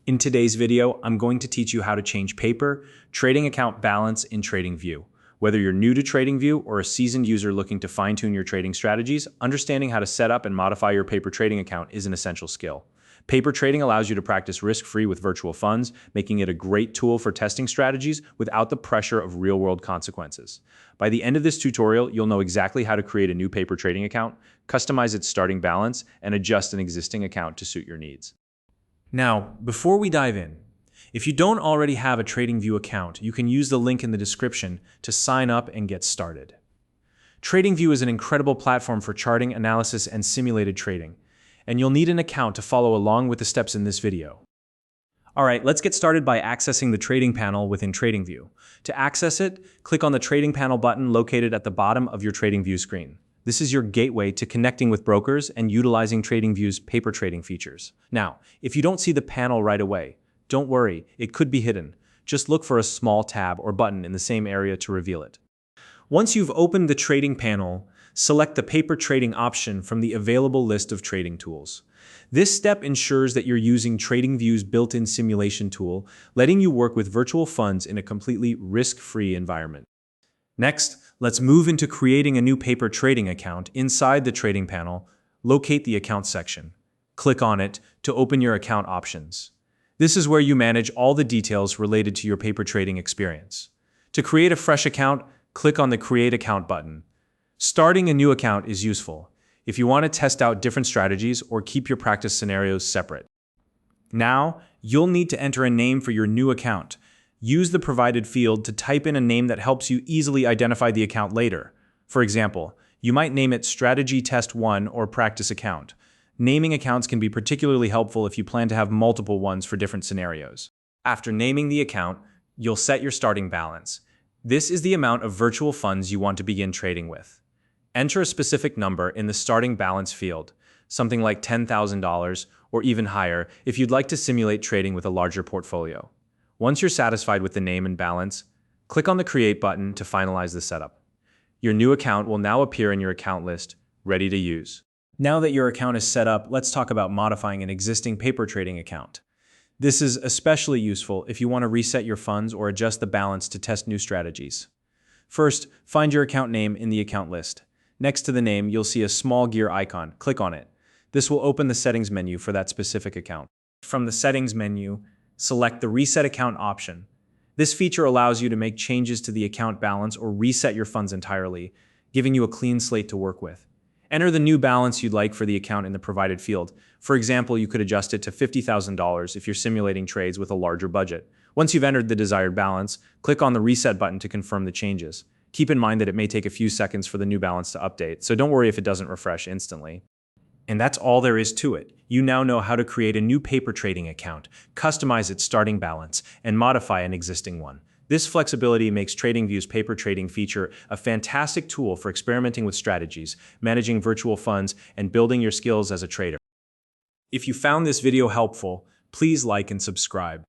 In today's video, I'm going to teach you how to change paper trading account balance in TradingView. Whether you're new to TradingView or a seasoned user looking to fine-tune your trading strategies, understanding how to set up and modify your paper trading account is an essential skill. Paper trading allows you to practice risk-free with virtual funds, making it a great tool for testing strategies without the pressure of real-world consequences. By the end of this tutorial, you'll know exactly how to create a new paper trading account, customize its starting balance, and adjust an existing account to suit your needs. Now, before we dive in, if you don't already have a TradingView account, you can use the link in the description to sign up and get started. TradingView is an incredible platform for charting, analysis, and simulated trading, and you'll need an account to follow along with the steps in this video. Alright, let's get started by accessing the trading panel within TradingView. To access it, click on the trading panel button located at the bottom of your TradingView screen. This is your gateway to connecting with brokers and utilizing TradingView's paper trading features. Now, if you don't see the panel right away, don't worry, it could be hidden. Just look for a small tab or button in the same area to reveal it. Once you've opened the trading panel, select the paper trading option from the available list of trading tools. This step ensures that you're using TradingView's built-in simulation tool, letting you work with virtual funds in a completely risk-free environment. Next, let's move into creating a new paper trading account inside the trading panel. Locate the account section. Click on it to open your account options. This is where you manage all the details related to your paper trading experience. To create a fresh account, click on the Create Account button. Starting a new account is useful if you want to test out different strategies or keep your practice scenarios separate. Now, you'll need to enter a name for your new account. Use the provided field to type in a name that helps you easily identify the account later. For example, you might name it Strategy Test 1 or Practice Account. Naming accounts can be particularly helpful if you plan to have multiple ones for different scenarios. After naming the account, you'll set your starting balance. This is the amount of virtual funds you want to begin trading with. Enter a specific number in the starting balance field, something like $10,000 or even higher if you'd like to simulate trading with a larger portfolio. Once you're satisfied with the name and balance, click on the Create button to finalize the setup. Your new account will now appear in your account list, ready to use. Now that your account is set up, let's talk about modifying an existing paper trading account. This is especially useful if you want to reset your funds or adjust the balance to test new strategies. First, find your account name in the account list. Next to the name, you'll see a small gear icon. Click on it. This will open the settings menu for that specific account. From the settings menu, select the Reset Account option. This feature allows you to make changes to the account balance or reset your funds entirely, giving you a clean slate to work with. Enter the new balance you'd like for the account in the provided field. For example, you could adjust it to $50,000 if you're simulating trades with a larger budget. Once you've entered the desired balance, click on the Reset button to confirm the changes. Keep in mind that it may take a few seconds for the new balance to update, so don't worry if it doesn't refresh instantly. And that's all there is to it. You now know how to create a new paper trading account, customize its starting balance, and modify an existing one. This flexibility makes TradingView's paper trading feature a fantastic tool for experimenting with strategies, managing virtual funds, and building your skills as a trader. If you found this video helpful, please like and subscribe.